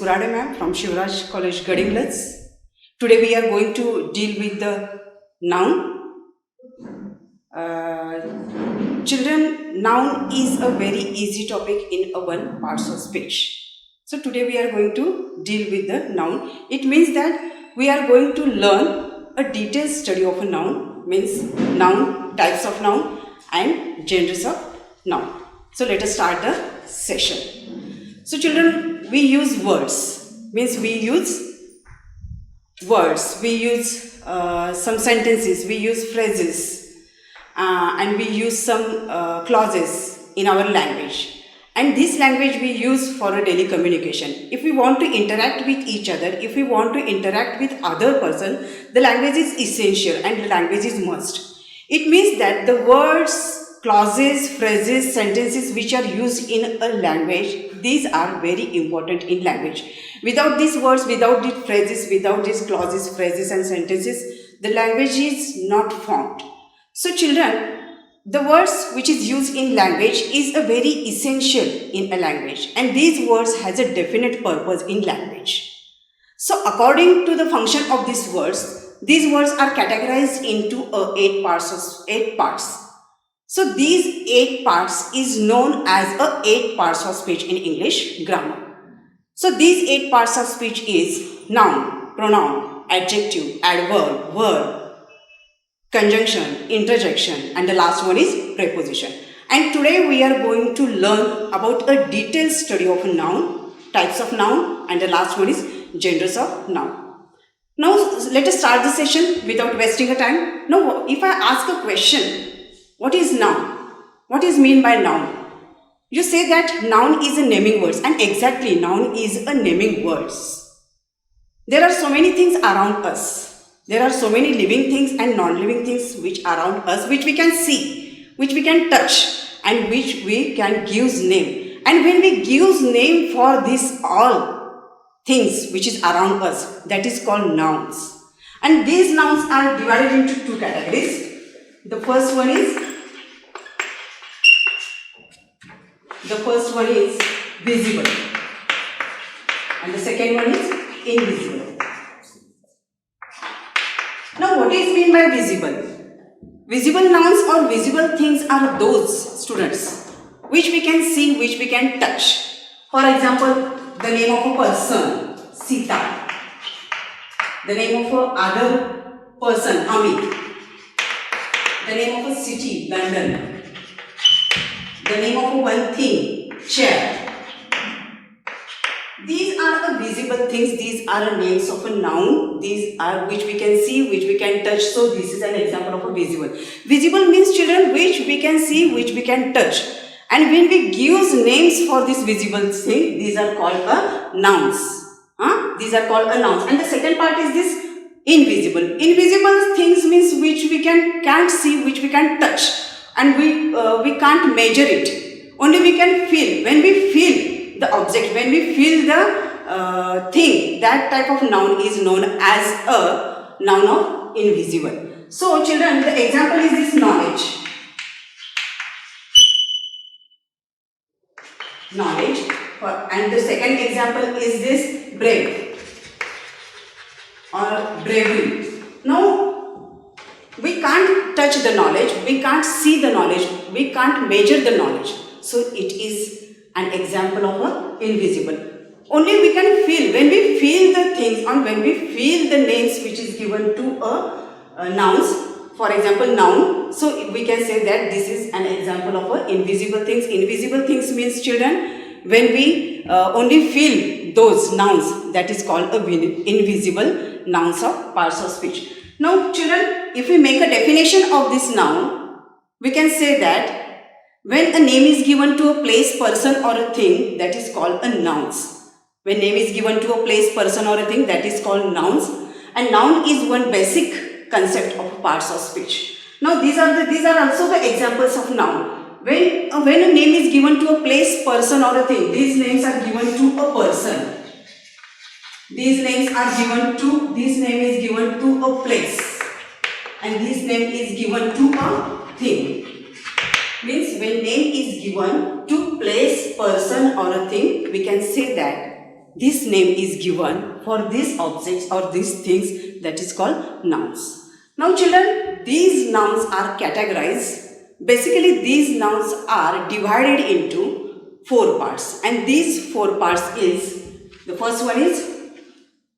Kurade ma'am from Shivraj College, Gadinglats. Today we are going to deal with the noun. Children, noun is a very easy topic in a one parts of speech. So today we are going to deal with the noun. It means that we are going to learn a detailed study of a noun, means noun, types of noun and genders of noun. So let us start the session. So children, we use words, means we use words, we use some sentences, we use phrases, and we use some clauses in our language. And this language we use for a daily communication. If we want to interact with each other, if we want to interact with other person, the language is essential and the language is must. It means that the words, clauses, phrases, sentences which are used in a language, these are very important in language. Without these words, without these phrases, without these clauses, phrases and sentences, the language is not formed. So children, the words which is used in language is a very essential in a language, and these words has a definite purpose in language. So according to the function of these words are categorized into 8 parts. So these 8 parts is known as 8 parts of speech in English grammar. So these 8 parts of speech is noun, pronoun, adjective, adverb, verb, conjunction, interjection, and the last one is preposition. And today we are going to learn about a detailed study of a noun, types of noun, and the last one is genders of noun. Now let us start the session without wasting a time. Now if I ask a question, what is noun? What is mean by noun? You say that noun is a naming words, and exactly noun is a naming words. There are so many things around us. There are so many living things and non-living things which are around us, which we can see, which we can touch, and which we can give name. And when we give name for this all things which is around us, that is called nouns. And these nouns are divided into 2 categories. The first one is visible, and the second one is invisible. Now what is mean by visible? Visible nouns or visible things are those, students, which we can see, which we can touch. For example, the name of a person, Sita. The name of a other person, Amit. The name of a city, London. The name of a one thing, chair. These are the visible things, these are the names of a noun, these are which we can see, which we can touch. So this is an example of a visible. Visible means children which we can see, which we can touch. And when we give names for this visible thing, these are called nouns. These are called nouns. And the second part is this invisible. Invisible things means which we can't see, which we can touch. And we can't measure it. Only we can feel. When we feel the object, when we feel the thing, that type of noun is known as a noun of invisible. So children, the example is this knowledge. And the second example is this brave or bravery. Now we can't touch the knowledge, we can't see the knowledge, we can't measure the knowledge. So it is an example of a invisible. Only we can feel. When we feel the things, or when we feel the names which is given to a nouns, for example noun, so we can say that this is an example of a invisible things. Invisible things means children, when we only feel those nouns, that is called a invisible nouns of parts of speech. Now children, if we make a definition of this noun, we can say that when a name is given to a place, person or a thing, that is called a nouns. When name is given to a place, person or a thing, that is called nouns. And noun is one basic concept of parts of speech. Now these are also the examples of noun. When a name is given to a place, person or a thing, these names are given to a person. This name is given to a place. And this name is given to a thing. Means when name is given to place, person or a thing, we can say that this name is given for these objects or these things, that is called nouns. Now children, these nouns are categorized. Basically these nouns are divided into 4 parts, and these 4 parts is, the first one is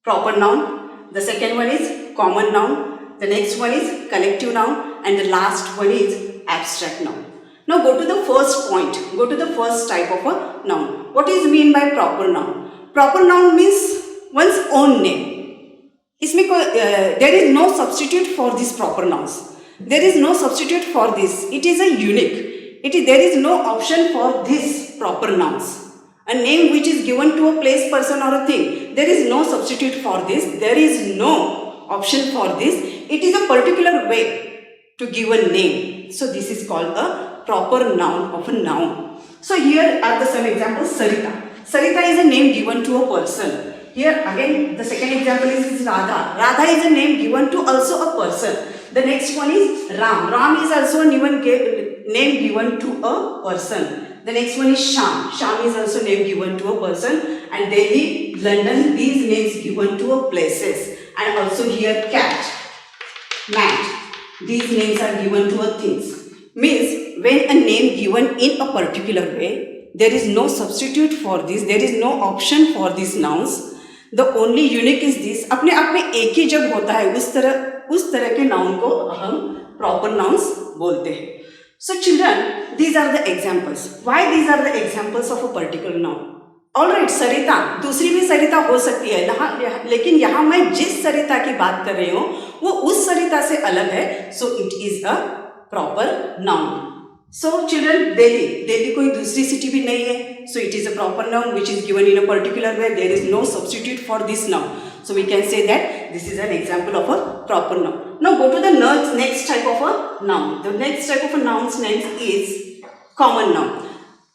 proper noun, the second one is common noun, the next one is collective noun, and the last one is abstract noun. Now go to the first point, go to the first type of a noun. What is mean by proper noun? Proper noun means one's own name. There is no substitute for these proper nouns. There is no substitute for this. It is a unique. There is no option for this proper nouns. A name which is given to a place, person or a thing. There is no substitute for this. There is no option for this. It is a particular way to give a name. So this is called a proper noun of a noun. So here are the some examples. Sarita. Sarita is a name given to a person. Here again the second example is Radha. Radha is a name given to also a person. The next one is Ram. Ram is also a name given to a person. The next one is Sham. Sham is also name given to a person. And Delhi, London, these names given to a places. And also here cat, mat. These names are given to a things. Means when a name given in a particular way, there is no substitute for this. There is no option for these nouns. The only unique is this. अपने आप में एक ही जब होता है उस तरह के नाउन को हम प्रॉपर नाउन्स बोलते हैं. So children, these are the examples. Why these are the examples of a particular noun? Alright, सरिता, दूसरी भी सरिता हो सकती है, लेकिन यहाँ मैं जिस सरिता की बात कर रही हूँ वो उस सरिता से अलग है. So it is a proper noun. So children, Delhi कोई दूसरी सिटी भी नहीं है. So it is a proper noun which is given in a particular way. There is no substitute for this noun. So we can say that this is an example of a proper noun. Now go to the next type of a noun. The next type of a noun's name is common noun.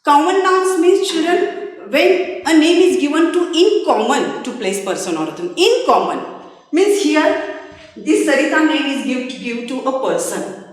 Common nouns means children, when a name is given to in common to place, person or thing. In common means here this Sarita name is given to a person.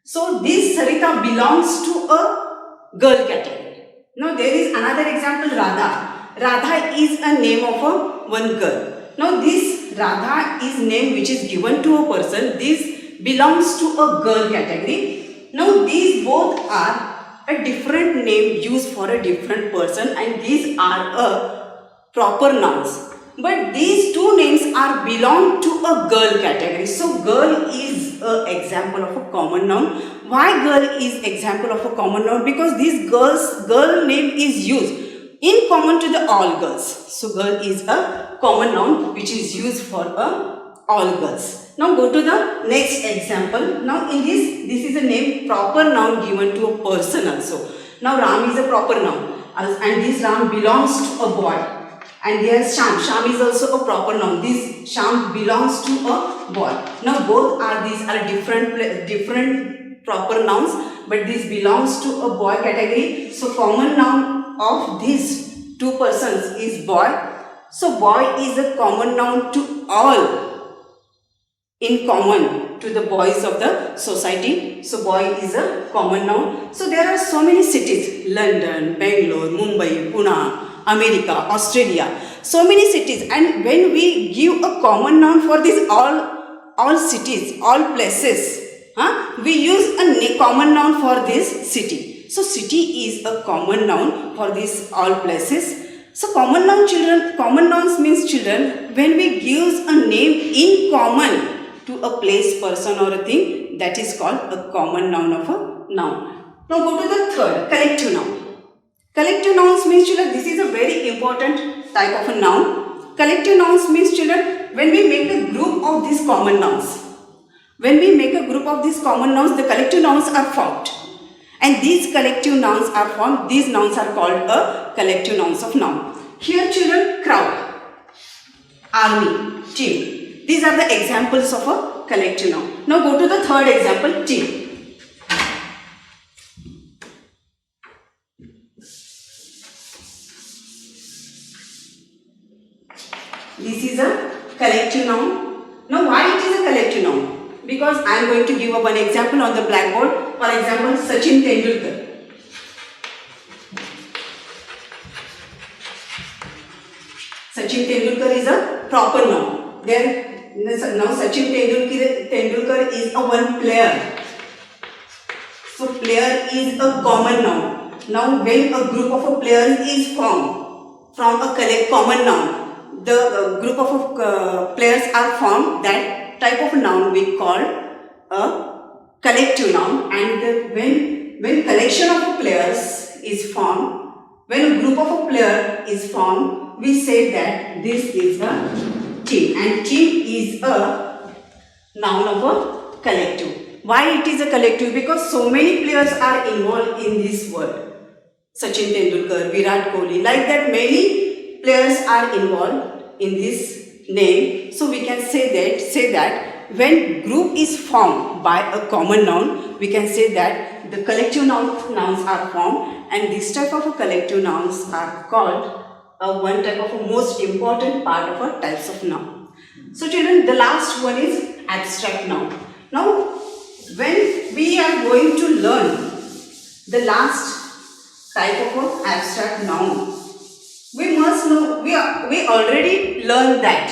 So this Sarita belongs to a girl category. Now there is another example, Radha. Radha is a name of one girl. Now this Radha is name which is given to a person. This belongs to a girl category. Now these both are a different name used for a different person, and these are a proper nouns. But these two names are belong to a girl category. So girl is an example of a common noun. Why girl is example of a common noun? Because this girl name is used in common to the all girls. So girl is a common noun which is used for all girls. Now go to the next example. Now in this is a name proper noun given to a person also. Now Ram is a proper noun, and this Ram belongs to a boy. And there is Sham. Sham is also a proper noun. This Sham belongs to a boy. Now both are different proper nouns, but this belongs to a boy category. So common noun of these two persons is boy. So boy is a common noun to all, in common to the boys of the society. So boy is a common noun. So there are so many cities: London, Bangalore, Mumbai, Pune, America, Australia, so many cities. And when we give a common noun for these all cities, all places, we use a common noun for this city. So city is a common noun for these all places. So common nouns means children, when we use a name in common to a place, person or a thing, that is called a common noun of a noun. Now go to the third, collective noun. Collective nouns means children, this is a very important type of a noun. Collective nouns means children, when we make a group of these common nouns. When we make a group of these common nouns, the collective nouns are formed. And these collective nouns are formed, these nouns are called a collective nouns of noun. Here children, crowd, army, team. These are the examples of a collective noun. Now go to the third example, team. This is a collective noun. Now why it is a collective noun? Because I am going to give one example on the blackboard. For example, Sachin Tendulkar. Sachin Tendulkar is a proper noun. Then now Sachin Tendulkar is a one player. So player is a common noun. Now when a group of players is formed from a common noun, the group of players are formed, that type of noun we call a collective noun. And when collection of players is formed, when a group of player is formed, we say that this is a team, and team is a noun of a collective. Why it is a collective? Because so many players are involved in this world. Sachin Tendulkar, Virat Kohli, like that many players are involved in this name. So we can say that when group is formed by a common noun, we can say that the collective nouns are formed, and this type of collective nouns are called one type of most important part of our types of noun. So children, the last one is abstract noun. Now when we are going to learn the last type of an abstract noun, we must know, we already learned that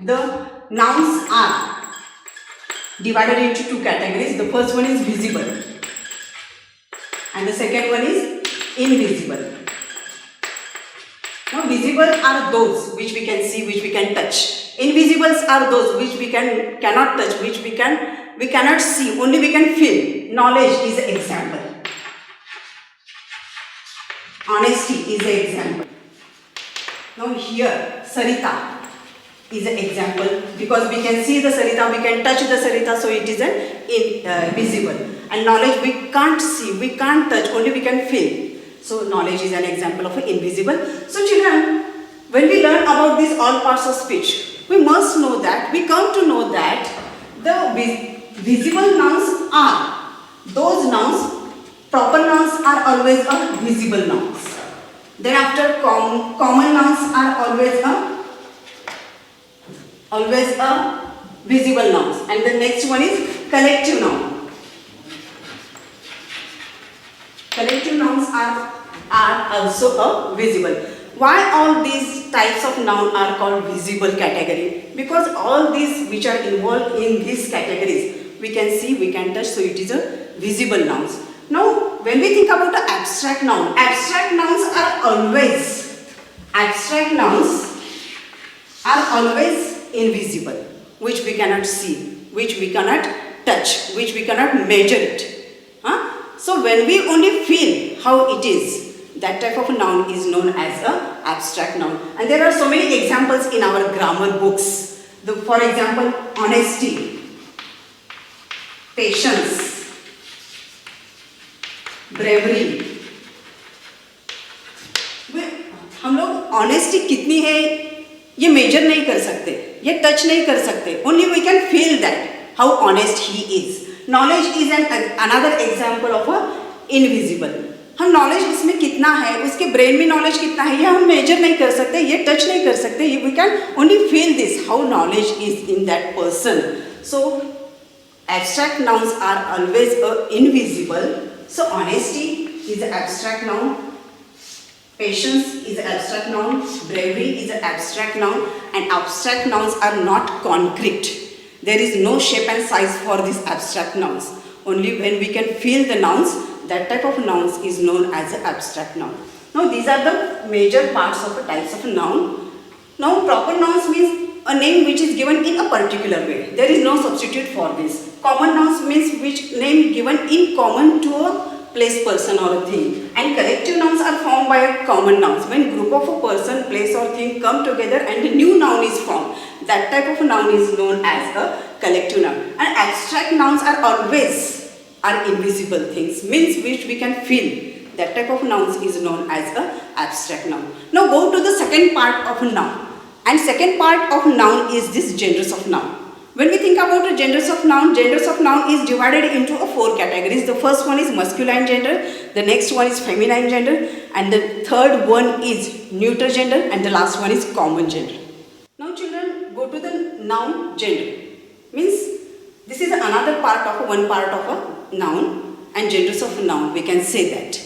the nouns are divided into two categories. The first one is visible and the second one is invisible. Now visible are those which we can see, which we can touch. Invisibles are those which we cannot touch, which we cannot see, only we can feel. Knowledge is an example. Honesty is an example. Now here Sarita is an example, because we can see the Sarita, we can touch the Sarita, so it is invisible. And knowledge we can't see, we can't touch, only we can feel. So knowledge is an example of invisible. So children, when we learn about these all parts of speech, we must know that, we come to know that the visible nouns are those nouns, proper nouns are always a visible nouns. Then after common nouns are always a visible nouns. And the next one is collective noun. Collective nouns are also a visible. Why all these types of noun are called visible category? Because all these which are involved in these categories, we can see, we can touch, so it is a visible nouns. Now when we think about the abstract nouns are always invisible, which we cannot see, which we cannot touch, which we cannot measure it. So when we only feel how it is, that type of noun is known as a abstract noun. And there are so many examples in our grammar books. For example, honesty, patience, bravery. हम लोग honesty कितनी है ये major नहीं कर सकते, ये touch नहीं कर सकते, only we can feel that how honest he is. Knowledge is another example of a invisible. हम नॉलेज उसमें कितना है, उसके ब्रेन में नॉलेज कितना है, ये हम मेजर नहीं कर सकते, ये टच नहीं कर सकते, we can only feel this how knowledge is in that person. So abstract nouns are always invisible. So honesty is an abstract noun, patience is an abstract noun, bravery is an abstract noun, and abstract nouns are not concrete. There is no shape and size for these abstract nouns. Only when we can feel the nouns, that type of nouns is known as an abstract noun. Now these are the major parts of the types of noun. Now proper nouns means a name which is given in a particular way. There is no substitute for this. Common nouns means which name given in common to a place, person or a thing. And collective nouns are formed by a common nouns. When group of a person, place or thing come together and a new noun is formed, that type of noun is known as a collective noun. And abstract nouns are always invisible things, means which we can feel. That type of nouns is known as a abstract noun. Now go to the second part of a noun. And second part of noun is this genders of noun. When we think about the genders of noun is divided into 4 categories. The first one is masculine gender, the next one is feminine gender, and the third one is neuter gender, and the last one is common gender. Now children, go to the noun gender. Means this is another part of one part of a noun, and genders of noun, we can say that.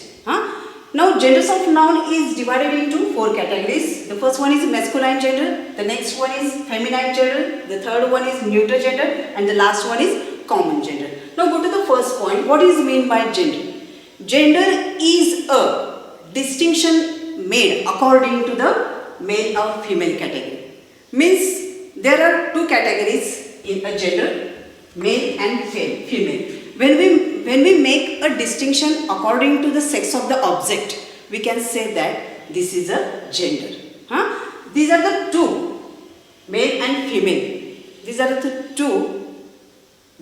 Now genders of noun is divided into four categories. The first one is masculine gender, the next one is feminine gender, the third one is neuter gender, and the last one is common gender. Now go to the first point. What is meant by gender? Gender is a distinction made according to the male or female category. Means there are two categories in a gender, male and female. When we make a distinction according to the sex of the object, we can say that this is a gender. These are the two, male and female. These are the two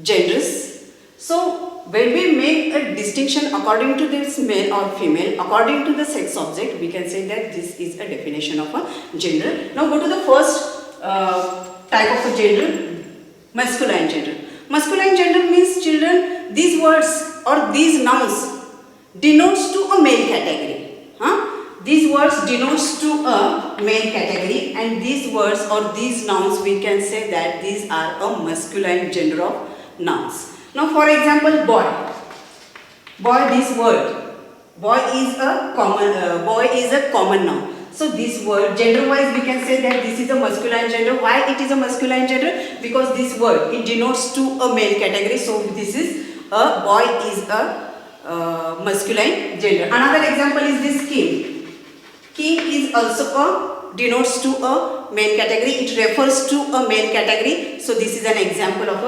genders. So when we make a distinction according to this male or female, according to the sex object, we can say that this is a definition of a gender. Now go to the first type of a gender, masculine gender. Masculine gender means, children, these words or these nouns denotes to a male category. These words denotes to a male category, and these words or these nouns we can say that these are a masculine gender of nouns. Now for example, boy. Boy, this word. Boy is a common noun. So this word, gender-wise, we can say that this is a masculine gender. Why it is a masculine gender? Because this word, it denotes to a male category. So this is a boy is a masculine gender. Another example is this king. King is also a denotes to a male category. It refers to a male category. So this is an example of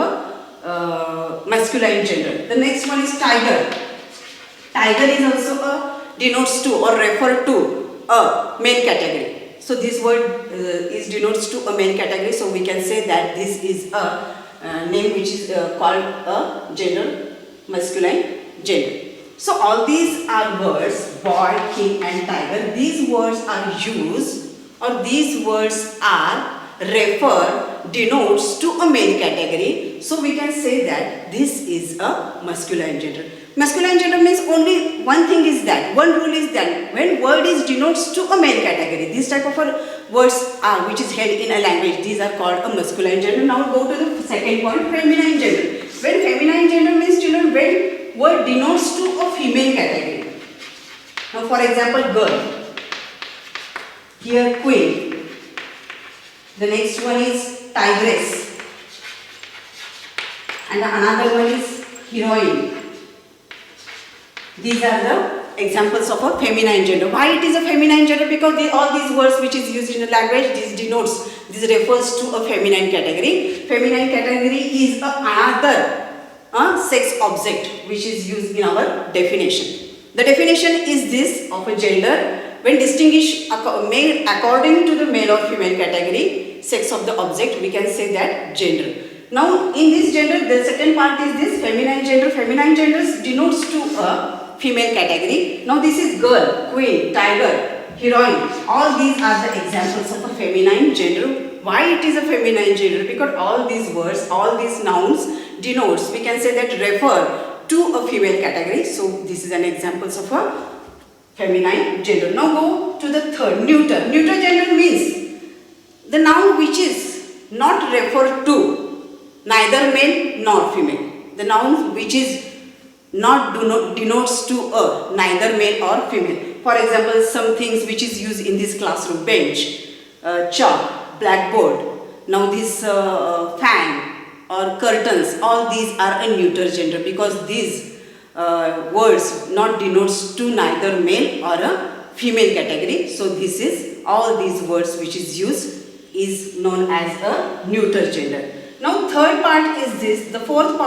a masculine gender. The next one is tiger. Tiger is also a denotes to or refer to a male category. So this word is denotes to a male category. So we can say that this is a name which is called a gender, masculine gender. So all these are words, boy, king and tiger. These words are used or these words are refer, denotes to a male category. So we can say that this is a masculine gender. Masculine gender means only one thing is that, one rule is that when word is denotes to a male category, this type of words are which is held in a language, these are called a masculine gender. Now go to the second point, feminine gender. When feminine gender means, children, when word denotes to a female category. Now for example, girl. Here queen. The next one is tigress. And another one is heroine. These are the examples of a feminine gender. Why it is a feminine gender? Because all these words which is used in the language, this denotes, this refers to a feminine category. Feminine category is another sex object which is used in our definition. The definition is this of a gender. When distinguish male according to the male or female category, sex of the object, we can say that gender. Now in this gender, the second part is this feminine gender. Feminine gender denotes to a female category. Now this is girl, queen, tiger, heroine. All these are the examples of a feminine gender. Why it is a feminine gender? Because all these words, all these nouns denotes, we can say that refer to a female category. So this is an example of a feminine gender. Now go to the third, neuter. Neuter gender means the noun which is not referred to neither male nor female. The noun which is not denotes to a neither male or female. For example, some things which is used in this classroom, bench, chalk, blackboard. Now this fan or curtains, all these are a neuter gender because these words not denotes to neither male or a female category. So this is all these words which is used is known as a neuter gender. Now third part is this, the fourth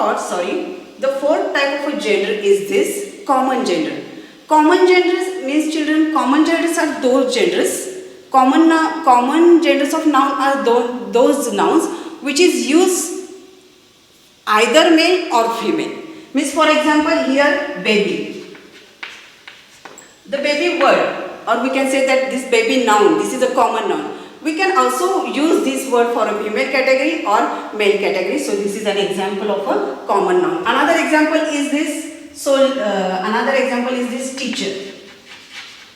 type of a gender is this common gender. Common genders means, children, common genders are those genders, common genders of noun are those nouns which is used either male or female. Means for example here baby. The baby word, or we can say that this baby noun, this is a common noun. We can also use this word for a female category or male category. So this is an example of a common noun. Another example is this. Another example is this teacher.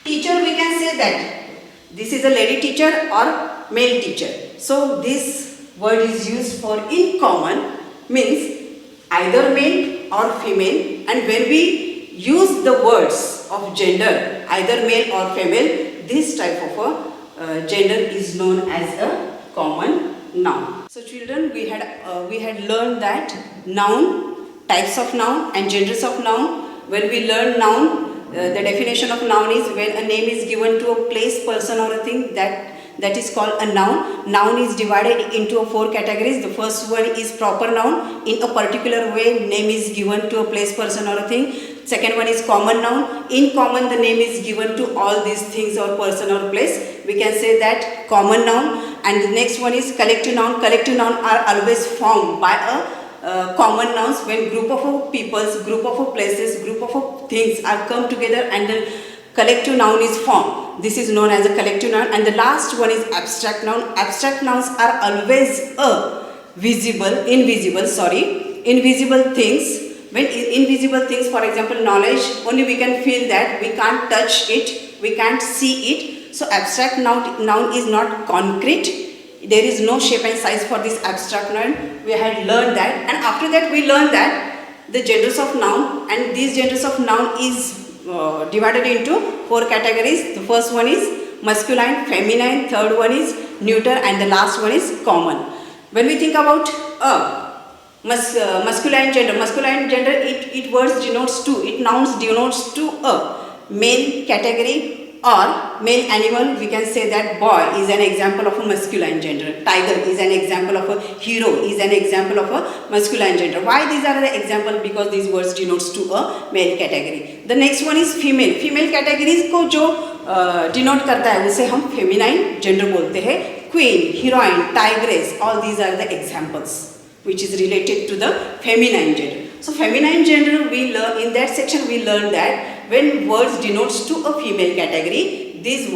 Teacher, we can say that this is a lady teacher or male teacher. So this word is used for in common, means either male or female. And when we use the words of gender, either male or female, this type of a gender is known as a common noun. So children, we had learned that noun, types of noun and genders of noun. When we learn noun, the definition of noun is when a name is given to a place, person or a thing, that is called a noun. Noun is divided into 4 categories. The first one is proper noun. In a particular way, name is given to a place, person or a thing. Second one is common noun. In common, the name is given to all these things or person or place. We can say that common noun. And the next one is collective noun. Collective noun are always formed by a common nouns when group of peoples, group of places, group of things are come together and the collective noun is formed. This is known as a collective noun. And the last one is abstract noun. Abstract nouns are always invisible things. When invisible things, for example, knowledge, only we can feel that, we can't touch it, we can't see it. So abstract noun is not concrete. There is no shape and size for this abstract noun. We had learned that, and after that we learned that the genders of noun, and these genders of noun is divided into 4 categories. The first one is masculine, feminine, third one is neuter, and the last one is common. When we think about masculine gender, it words denotes to, it nouns denotes to a male category or male animal. We can say that boy is an example of a masculine gender, tiger is an example of a hero, is an example of a masculine gender. Why these are the example? Because these words denotes to a male category. The next one is female. Female categories को जो denote करता है उसे हम feminine gender बोलते हैं. Queen, heroine, tigress, all these are the examples which is related to the feminine gender. So feminine gender, we learn in that section, we learn that when words denotes to a female category, these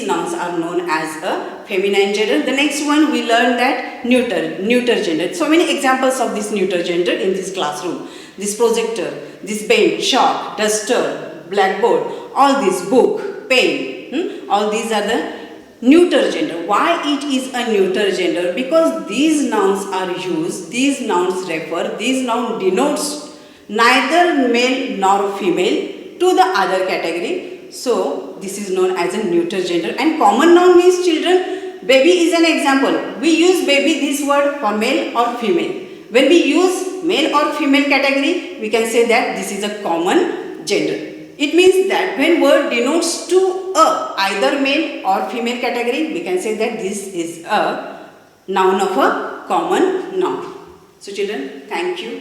nouns are known as a feminine gender. The next one, we learn that neuter gender. So many examples of this neuter gender in this classroom. This projector, this bench, chalk, duster, blackboard, all this book, pen, all these are the neuter gender. Why it is a neuter gender? Because these nouns are used, these nouns refer, these noun denotes neither male nor female to the other category. So this is known as a neuter gender. And common noun means children, baby is an example. We use baby, this word, for male or female. When we use male or female category, we can say that this is a common gender. It means that when word denotes to a either male or female category, we can say that this is a noun of a common noun. So children, thank you.